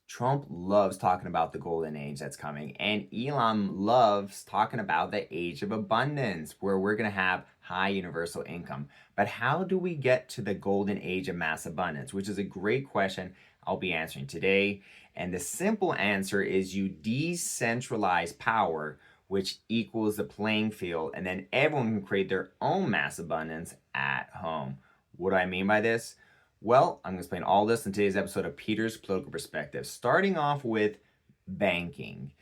Trump loves talking about the golden age that's coming, and Elon loves talking about the age of abundance, where we're going to have high universal income. But how do we get to the golden age of mass abundance? Which is a great question I'll be answering today. And the simple answer is you decentralize power, which equals the playing field, and then everyone can create their own mass abundance at home. What do I mean by this? Well, I'm going to explain all this in today's episode of Peter's Political Perspective, starting off with banking.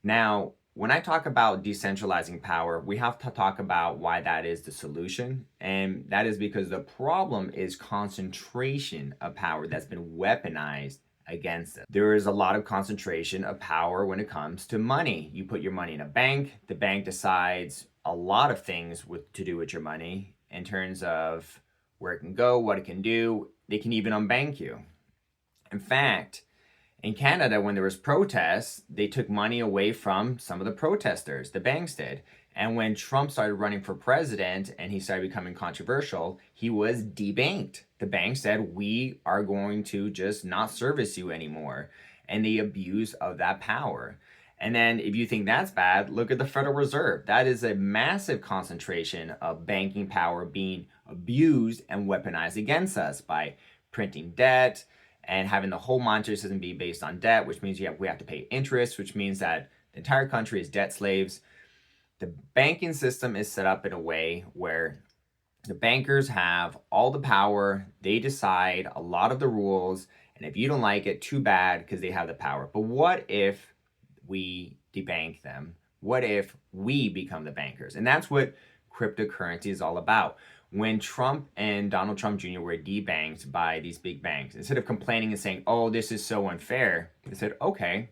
Now, when I talk about decentralizing power, we have to talk about why that is the solution. And that is because the problem is concentration of power that's been weaponized against it. There is a lot of concentration of power when it comes to money. You put your money in a bank, the bank decides a lot of things to do with your money in terms of where it can go, what it can do. They can even unbank you. In fact, in Canada, when there was protests, they took money away from some of the protesters, the banks did. And when Trump started running for president and he started becoming controversial, he was debanked. The bank said, we are going to just not service you anymore. And the abuse of that power. And then if you think that's bad, look at the Federal Reserve. That is a massive concentration of banking power being abused and weaponized against us by printing debt and having the whole monetary system be based on debt, which means we have to pay interest, which means that the entire country is debt slaves. The banking system is set up in a way where the bankers have all the power. They decide a lot of the rules. And if you don't like it, too bad, because they have the power. But what if we debank them? What if we become the bankers? And that's what cryptocurrency is all about. When Trump and Donald Trump Jr. were debanked by these big banks, instead of complaining and saying, oh, this is so unfair, they said, okay,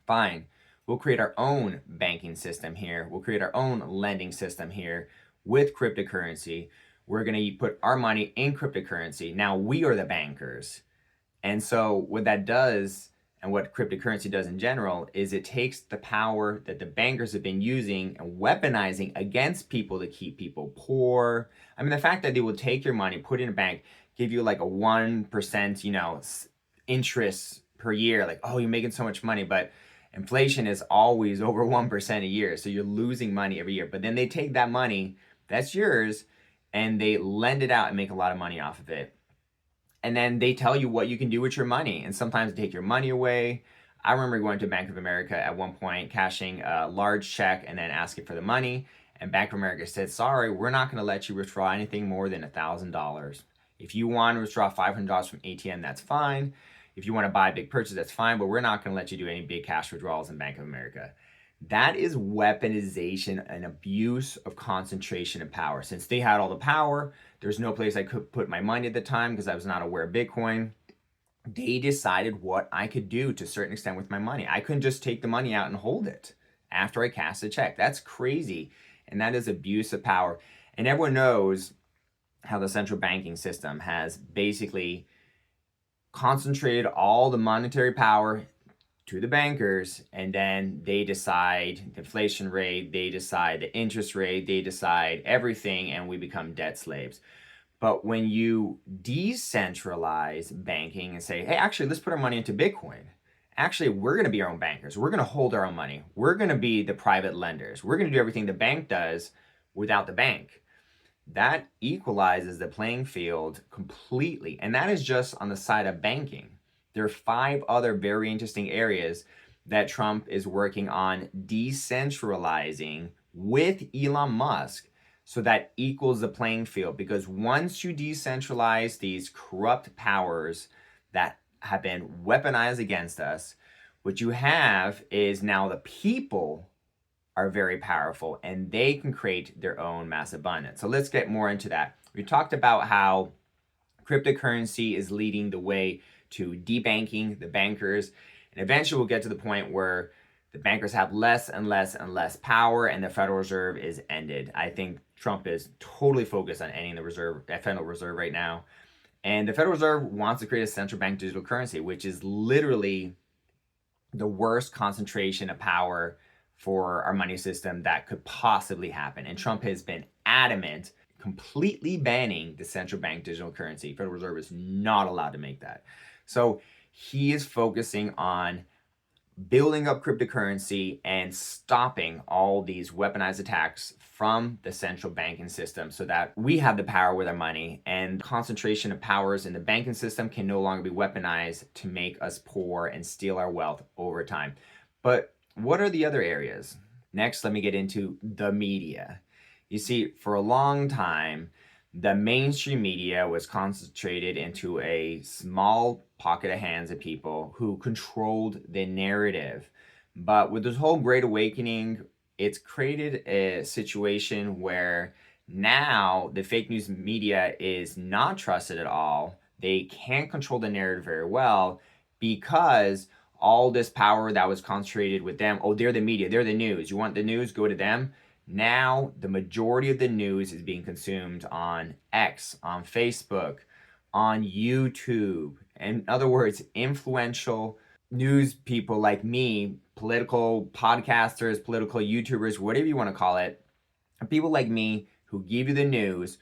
fine. We'll create our own banking system here. We'll create our own lending system here with cryptocurrency. We're going to put our money in cryptocurrency. Now we are the bankers. And so what that does, and what cryptocurrency does in general, is it takes the power that the bankers have been using and weaponizing against people to keep people poor. I mean, the fact that they will take your money, put it in a bank, give you like a 1%, interest per year. Like, oh, you're making so much money, but inflation is always over 1% a year. So you're losing money every year. But then they take that money, that's yours, and they lend it out and make a lot of money off of it. And then they tell you what you can do with your money. And sometimes they take your money away. I remember going to Bank of America at one point, cashing a large check and then asking for the money. And Bank of America said, sorry, we're not going to let you withdraw anything more than $1,000. If you want to withdraw $500 from ATM, that's fine. If you want to buy a big purchase, that's fine. But we're not going to let you do any big cash withdrawals in Bank of America. That is weaponization and abuse of concentration of power. Since they had all the power, there's no place I could put my money at the time because I was not aware of Bitcoin. They decided what I could do to a certain extent with my money. I couldn't just take the money out and hold it after I cast a check. That's crazy. And that is abuse of power. And everyone knows how the central banking system has basically concentrated all the monetary power to the bankers, and then they decide the inflation rate, they decide the interest rate, they decide everything, and we become debt slaves. But when you decentralize banking and say, hey, actually, let's put our money into Bitcoin. Actually, we're going to be our own bankers. We're going to hold our own money. We're going to be the private lenders. We're going to do everything the bank does without the bank. That equalizes the playing field completely. And that is just on the side of banking. There are 5 other very interesting areas that Trump is working on decentralizing with Elon Musk, so that equals the playing field. Because once you decentralize these corrupt powers that have been weaponized against us, what you have is now the people are very powerful and they can create their own mass abundance. So let's get more into that. We talked about how cryptocurrency is leading the way to debanking the bankers. And eventually we'll get to the point where the bankers have less and less and less power and the Federal Reserve is ended. I think Trump is totally focused on ending the Federal Reserve right now. And the Federal Reserve wants to create a central bank digital currency, which is literally the worst concentration of power for our money system that could possibly happen. And Trump has been adamant, completely banning the central bank digital currency. Federal Reserve is not allowed to make that. So he is focusing on building up cryptocurrency and stopping all these weaponized attacks from the central banking system so that we have the power with our money, and concentration of powers in the banking system can no longer be weaponized to make us poor and steal our wealth over time. But what are the other areas? Next, let me get into the media. You see, for a long time, the mainstream media was concentrated into a small pocket of hands of people who controlled the narrative. But with this whole Great Awakening, it's created a situation where now the fake news media is not trusted at all. They can't control the narrative very well because all this power that was concentrated with them, oh, they're the media, they're the news. You want the news? Go to them. Now, the majority of the news is being consumed on X, on Facebook, on YouTube. In other words, influential news people like me, political podcasters, political YouTubers, whatever you want to call it, people like me who give you the news,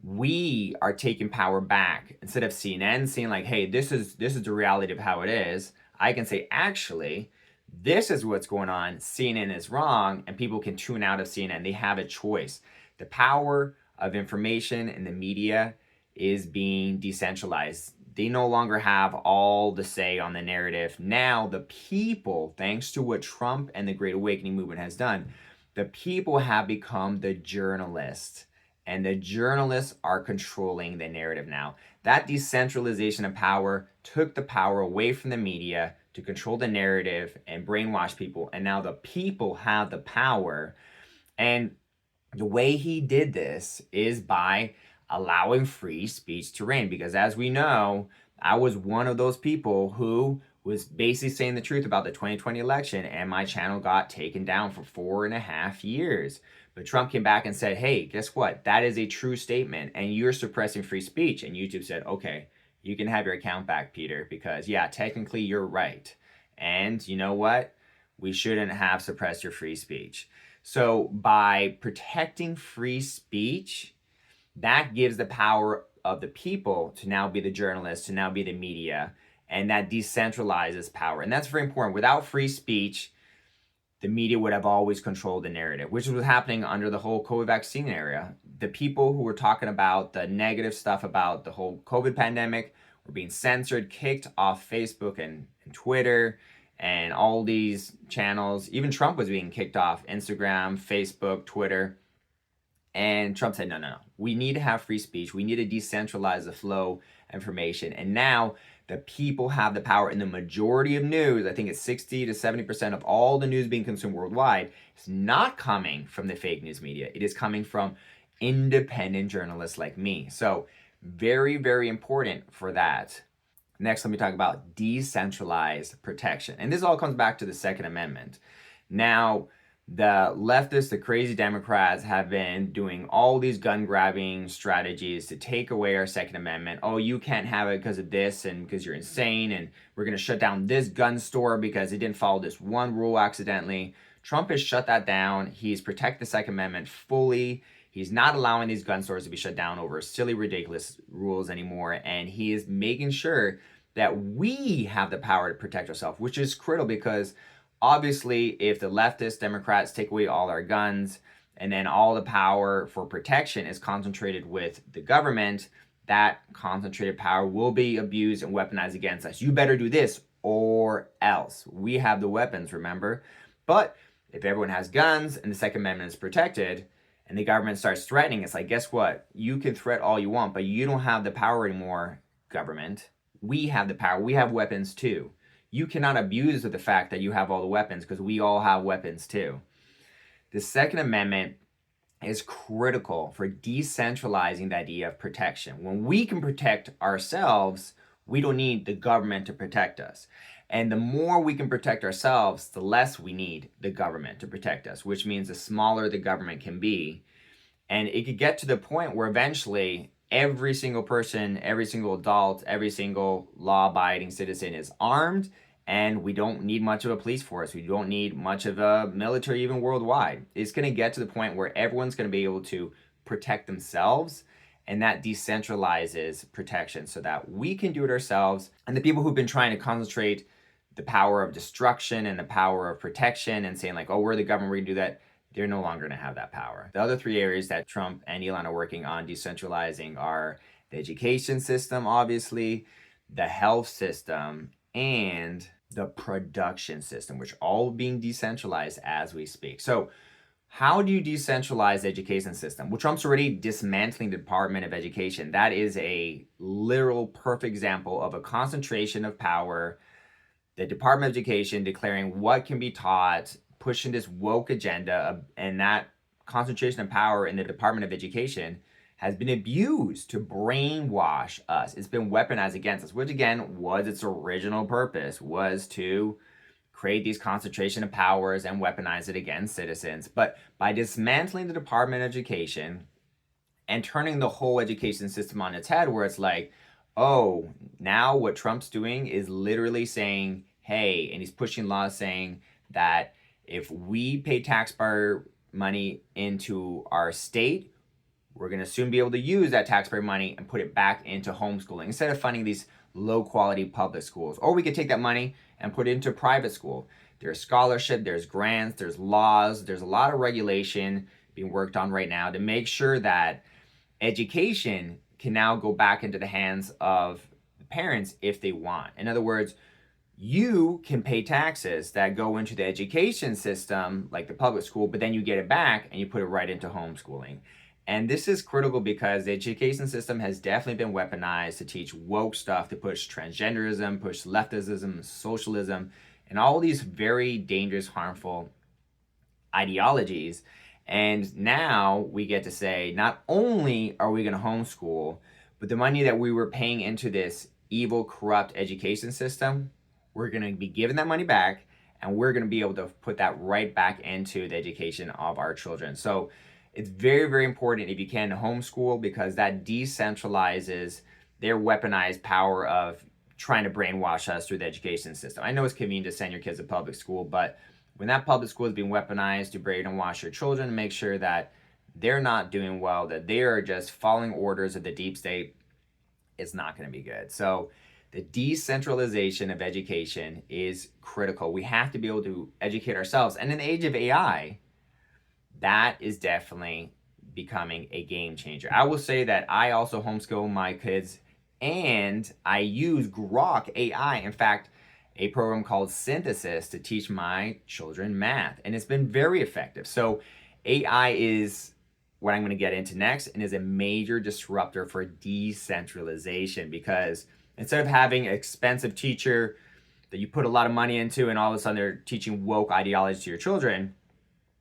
we are taking power back. Instead of CNN saying like, hey, this is the reality of how it is, I can say, actually, this is what's going on. CNN is wrong, and people can tune out of CNN. They have a choice. The power of information in the media is being decentralized. They no longer have all the say on the narrative. Now, the people, thanks to what Trump and the Great Awakening movement has done, the people have become the journalists, and the journalists are controlling the narrative now. That decentralization of power took the power away from the media to control the narrative and brainwash people, and now the people have the power. And the way he did this is by allowing free speech to reign, because as we know, I was one of those people who was basically saying the truth about the 2020 election, and my channel got taken down for 4.5 years. But Trump came back and said, hey, guess what? That is a true statement, and you're suppressing free speech. And YouTube said, okay, you can have your account back, Peter, because yeah, technically you're right. And you know what? We shouldn't have suppressed your free speech. So by protecting free speech, that gives the power of the people to now be the journalists, to now be the media, and that decentralizes power. And that's very important. Without free speech, the media would have always controlled the narrative, which was happening under the whole COVID vaccine era. The people who were talking about the negative stuff about the whole COVID pandemic were being censored, kicked off Facebook and Twitter and all these channels. Even Trump was being kicked off Instagram, Facebook, Twitter. And Trump said, no. We need to have free speech. We need to decentralize the flow of information. And now the people have the power in the majority of news. I think it's 60 to 70% of all the news being consumed worldwide is not coming from the fake news media. It is coming from independent journalists like me. So very, very important for that. Next, let me talk about decentralized protection. And this all comes back to the Second Amendment. Now, the leftists, the crazy Democrats, have been doing all these gun grabbing strategies to take away our Second Amendment. Oh, you can't have it because of this and because you're insane, and we're going to shut down this gun store because it didn't follow this one rule accidentally. Trump has shut that down. He's protected the Second Amendment fully. He's not allowing these gun stores to be shut down over silly, ridiculous rules anymore. And he is making sure that we have the power to protect ourselves, which is critical because obviously, if the leftist Democrats take away all our guns and then all the power for protection is concentrated with the government, that concentrated power will be abused and weaponized against us. You better do this or else. We have the weapons, remember? But if everyone has guns and the Second Amendment is protected and the government starts threatening, it's like, guess what? You can threat all you want, but you don't have the power anymore, government. We have the power. We have weapons too. You cannot abuse of the fact that you have all the weapons because we all have weapons too. The Second Amendment is critical for decentralizing the idea of protection. When we can protect ourselves, we don't need the government to protect us. And the more we can protect ourselves, the less we need the government to protect us, which means the smaller the government can be. And it could get to the point where eventually every single person, every single adult, every single law-abiding citizen is armed, and we don't need much of a police force. We don't need much of a military, even worldwide. It's going to get to the point where everyone's going to be able to protect themselves, and that decentralizes protection so that we can do it ourselves. And the people who've been trying to concentrate the power of destruction and the power of protection and saying like, oh, we're the government, we can do that, they're no longer going to have that power. The other three areas that Trump and Elon are working on decentralizing are the education system, obviously, the health system, and the production system, which are all being decentralized as we speak. So how do you decentralize the education system? Well, Trump's already dismantling the Department of Education. That is a literal perfect example of a concentration of power. The Department of Education declaring what can be taught, pushing this woke agenda, and that concentration of power in the Department of Education has been abused to brainwash us. It's been weaponized against us, which again was its original purpose, was to create these concentration of powers and weaponize it against citizens. But by dismantling the Department of Education and turning the whole education system on its head, where it's like, oh, now what Trump's doing is literally saying, hey, and he's pushing laws saying that if we pay taxpayer money into our state, we're going to soon be able to use that taxpayer money and put it back into homeschooling instead of funding these low quality public schools. Or we could take that money and put it into private school. There's scholarship, there's grants, there's laws, there's a lot of regulation being worked on right now to make sure that education can now go back into the hands of the parents if they want. In other words, you can pay taxes that go into the education system, like the public school, but then you get it back and you put it right into homeschooling. And this is critical because the education system has definitely been weaponized to teach woke stuff, to push transgenderism, push leftism, socialism, and all these very dangerous, harmful ideologies. And now we get to say, not only are we going to homeschool, but the money that we were paying into this evil, corrupt education system, we're going to be giving that money back, and we're going to be able to put that right back into the education of our children. So it's very, very important if you can homeschool, because that decentralizes their weaponized power of trying to brainwash us through the education system. I know it's convenient to send your kids to public school, but when that public school is being weaponized to brainwash your children, make sure that they're not doing well, that they are just following orders of the deep state, it's not going to be good. So the decentralization of education is critical. We have to be able to educate ourselves. And in the age of AI, that is definitely becoming a game changer. I will say that I also homeschool my kids, and I use Grok AI. In fact, a program called Synthesis to teach my children math, and it's been very effective. So AI is what I'm going to get into next, and is a major disruptor for decentralization, because instead of having an expensive teacher that you put a lot of money into and all of a sudden they're teaching woke ideology to your children,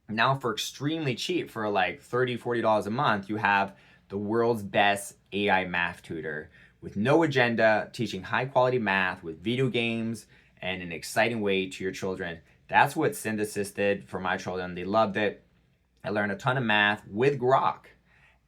now for extremely cheap, for like $30, $40 a month, you have the world's best AI math tutor with no agenda, teaching high quality math with video games and an exciting way to your children. That's what Synthesis did for my children. They loved it. I learned a ton of math with Grok,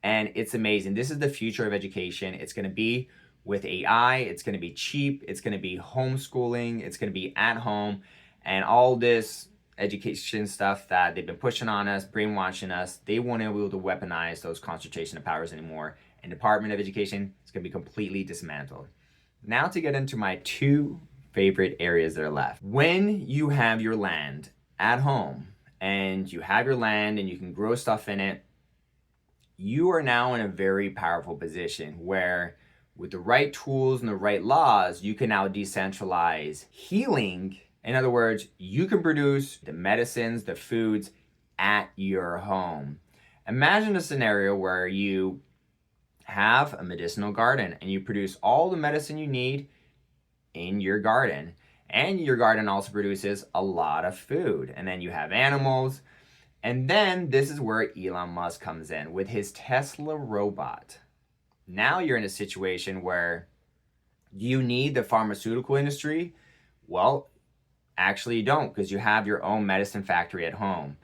and it's amazing. This is the future of education. It's going to be with AI. It's going to be cheap. It's going to be homeschooling. It's going to be at home, and all this education stuff that they've been pushing on us, brainwashing us, they won't be able to weaponize those concentration of powers anymore. And Department of Education is going to be completely dismantled. Now to get into my two favorite areas that are left. When you have your land at home and you have your land and you can grow stuff in it, you are now in a very powerful position where with the right tools and the right laws, you can now decentralize healing. In other words, you can produce the medicines, the foods at your home. Imagine a scenario where you have a medicinal garden and you produce all the medicine you need in your garden. And your garden also produces a lot of food. And then you have animals. And then this is where Elon Musk comes in with his Tesla robot. Now you're in a situation where you need the pharmaceutical industry. Well, actually you don't, because you have your own medicine factory at home.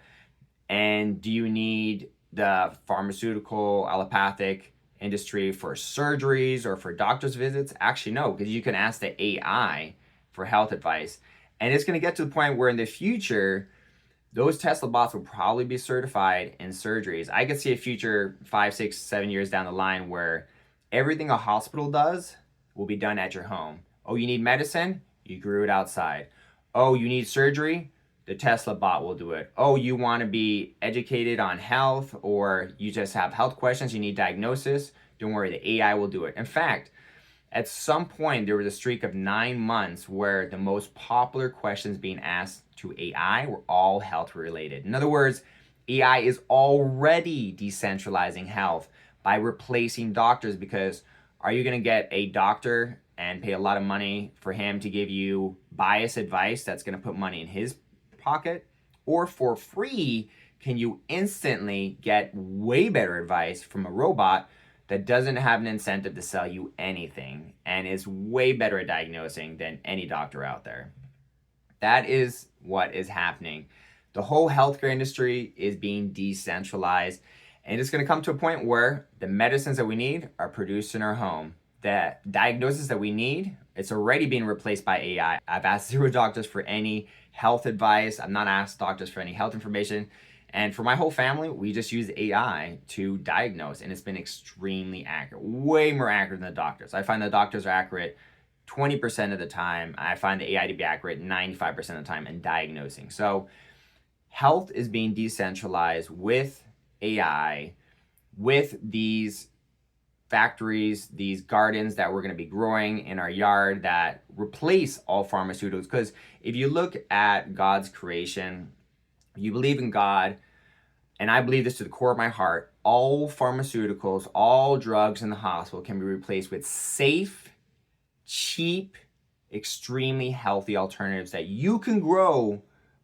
And do you need the pharmaceutical allopathic industry for surgeries or for doctor's visits? Actually, no, because you can ask the AI for health advice. And it's going to get to the point where in the future, those Tesla bots will probably be certified in surgeries. I could see a future 5, 6, 7 years down the line where everything a hospital does will be done at your home. Oh, you need medicine? You grew it outside. Oh, you need surgery? The Tesla bot will do it. Oh, you want to be educated on health, or you just have health questions, you need diagnosis? Don't worry, the AI will do it. In fact, at some point, there was a streak of 9 months where the most popular questions being asked to AI were all health related. In other words, AI is already decentralizing health by replacing doctors, because are you going to get a doctor and pay a lot of money for him to give you biased advice that's going to put money in his pocket? Or for free, can you instantly get way better advice from a robot that doesn't have an incentive to sell you anything and is way better at diagnosing than any doctor out there? That is what is happening. The whole healthcare industry is being decentralized, and it's going to come to a point where the medicines that we need are produced in our home. The diagnosis that we need, it's already being replaced by AI. I've asked zero doctors for any health advice. I've not asked doctors for any health information. And for my whole family, we just use AI to diagnose, and it's been extremely accurate, way more accurate than the doctors. I find the doctors are accurate 20% of the time. I find the AI to be accurate 95% of the time in diagnosing. So health is being decentralized with AI, with these factories, these gardens that we're going to be growing in our yard that replace all pharmaceuticals. Because if you look at God's creation, you believe in God, and I believe this to the core of my heart, all pharmaceuticals, all drugs in the hospital can be replaced with safe, cheap, extremely healthy alternatives that you can grow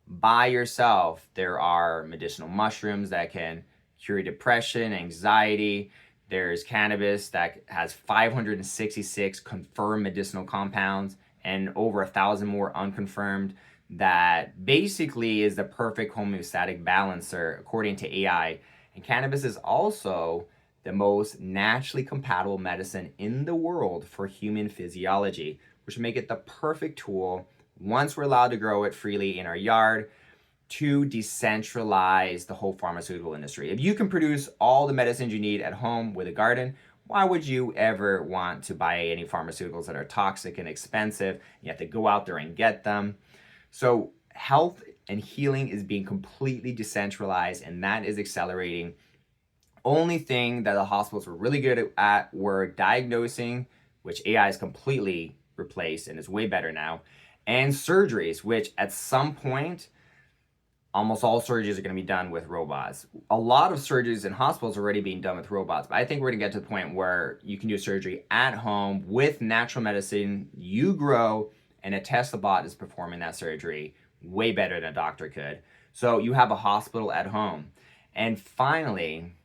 by yourself. There are medicinal mushrooms that can cure depression, anxiety. There's cannabis that has 566 confirmed medicinal compounds and over 1,000 more unconfirmed, that basically is the perfect homeostatic balancer according to AI. And cannabis is also the most naturally compatible medicine in the world for human physiology, which make it the perfect tool, once we're allowed to grow it freely in our yard, to decentralize the whole pharmaceutical industry. If you can produce all the medicines you need at home with a garden, why would you ever want to buy any pharmaceuticals that are toxic and expensive? You have to go out there and get them. So health and healing is being completely decentralized, and that is accelerating. Only thing that the hospitals were really good at were diagnosing, which AI is completely replaced and is way better now, and surgeries, which at some point, almost all surgeries are going to be done with robots. A lot of surgeries in hospitals are already being done with robots, but I think we're going to get to the point where you can do surgery at home with natural medicine you grow, and a Tesla bot is performing that surgery way better than a doctor could. So you have a hospital at home. And finally,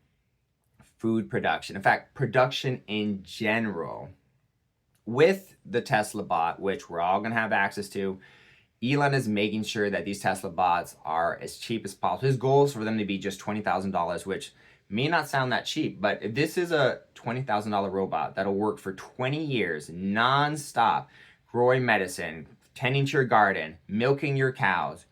food production. In fact, production in general. With the Tesla bot, which we're all going to have access to, Elon is making sure that these Tesla bots are as cheap as possible. His goal is for them to be just $20,000, which may not sound that cheap, but if this is a $20,000 robot that'll work for 20 years non-stop, growing medicine, tending to your garden, milking your cows,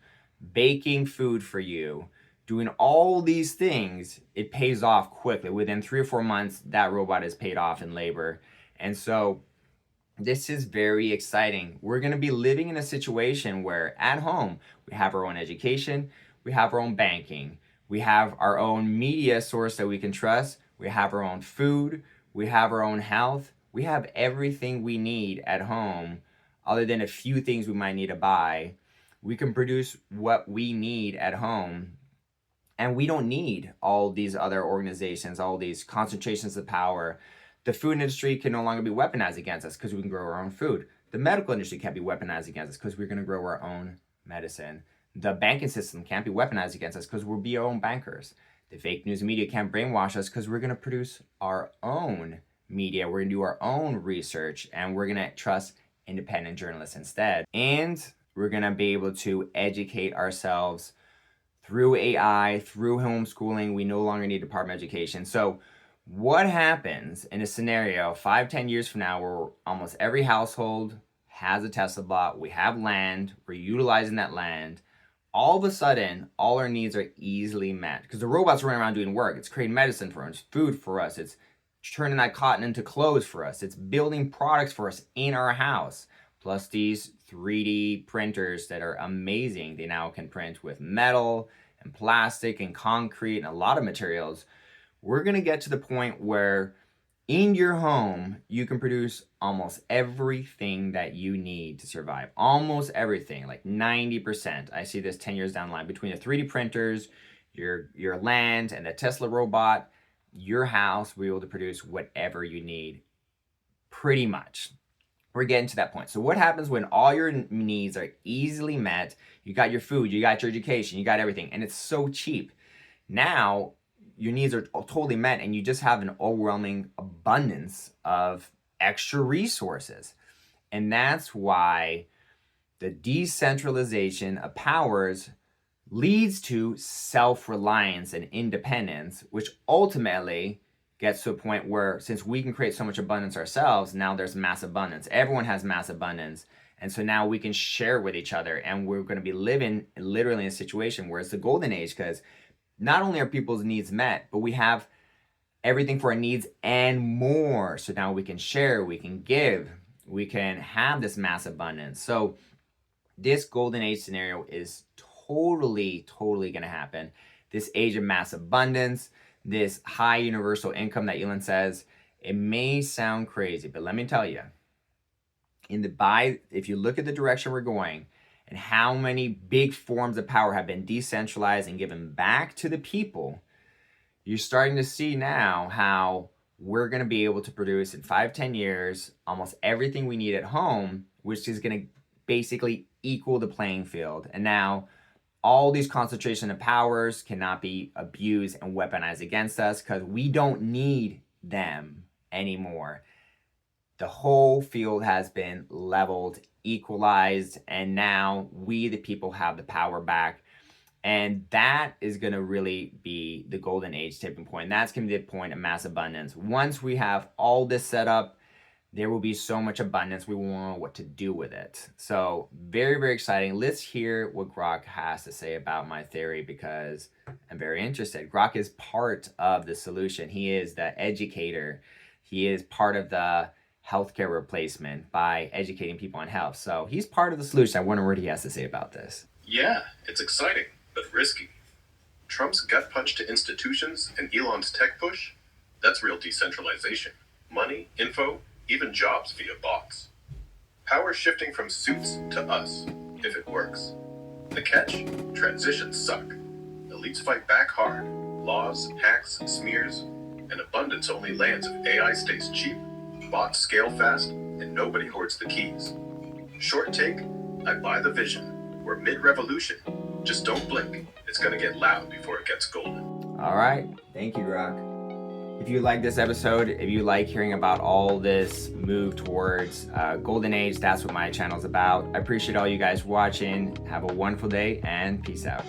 baking food for you, doing all these things, it pays off quickly. Within 3 or 4 months, that robot is paid off in labor. And so this is very exciting. We're going to be living in a situation where at home, we have our own education, we have our own banking, we have our own media source that we can trust, we have our own food, we have our own health, we have everything we need at home, other than a few things we might need to buy. We can produce what we need at home, and we don't need all these other organizations, all these concentrations of power. The food industry can no longer be weaponized against us because we can grow our own food. The medical industry can't be weaponized against us because we're going to grow our own medicine. The banking system can't be weaponized against us because we'll be our own bankers. The fake news media can't brainwash us because we're going to produce our own media. We're going to do our own research, and we're going to trust independent journalists instead. And we're going to be able to educate ourselves through AI, through homeschooling. We no longer need Department of Education. So what happens in a scenario 5-10 years from now where almost every household has a Tesla bot, we have land, we're utilizing that land, all of a sudden, all our needs are easily met because the robots running around doing work. It's creating medicine for us, food for us. It's turning that cotton into clothes for us. It's building products for us in our house. Plus these 3D printers that are amazing. They now can print with metal and plastic and concrete and a lot of materials. We're going to get to the point where in your home, you can produce almost everything that you need to survive. Almost everything, like 90%. I see this 10 years down the line. Between the 3D printers, your land, and the Tesla robot, your house will be able to produce whatever you need, pretty much. We're getting to that point. So what happens when all your needs are easily met? You got your food, you got your education, you got everything, and it's so cheap. Now, your needs are totally met and you just have an overwhelming abundance of extra resources. And that's why the decentralization of powers leads to self-reliance and independence, which ultimately gets to a point where, since we can create so much abundance ourselves, now there's mass abundance. Everyone has mass abundance. And so now we can share with each other, and we're going to be living literally in a situation where it's the golden age, because not only are people's needs met, but we have everything for our needs and more. So now we can share, we can give, we can have this mass abundance. So this golden age scenario is totally going to happen. This age of mass abundance, this high universal income that Elon says, it may sound crazy, but let me tell you, if you look at the direction we're going, and how many big forms of power have been decentralized and given back to the people, you're starting to see now how we're going to be able to produce in 5-10 years almost everything we need at home, which is going to basically equal the playing field. And now all these concentration of powers cannot be abused and weaponized against us because we don't need them anymore. The whole field has been leveled, equalized, and now we, the people, have the power back. And that is going to really be the golden age tipping point. That's going to be the point of mass abundance. Once we have all this set up, there will be so much abundance, we won't know what to do with it. So very exciting. Let's hear what Grok has to say about my theory, because I'm very interested. Grok is part of the solution. He is the educator. He is part of the healthcare replacement by educating people on health. So he's part of the solution. I wonder what he has to say about this. Yeah, it's exciting, but risky. Trump's gut punch to institutions and Elon's tech push, that's real decentralization. Money, info, even jobs via bots. Power shifting from suits to us, if it works. The catch? Transitions suck. Elites fight back hard. Laws, hacks, smears, and abundance only lands if AI stays cheap, bots scale fast, and nobody hoards the keys. Short take, I buy the vision. We're mid-revolution. Just don't blink. It's gonna get loud before it gets golden. All right. Thank you, Grok. If you like this episode, if you like hearing about all this move towards golden age, that's what my channel is about. I appreciate all you guys watching. Have a wonderful day and peace out.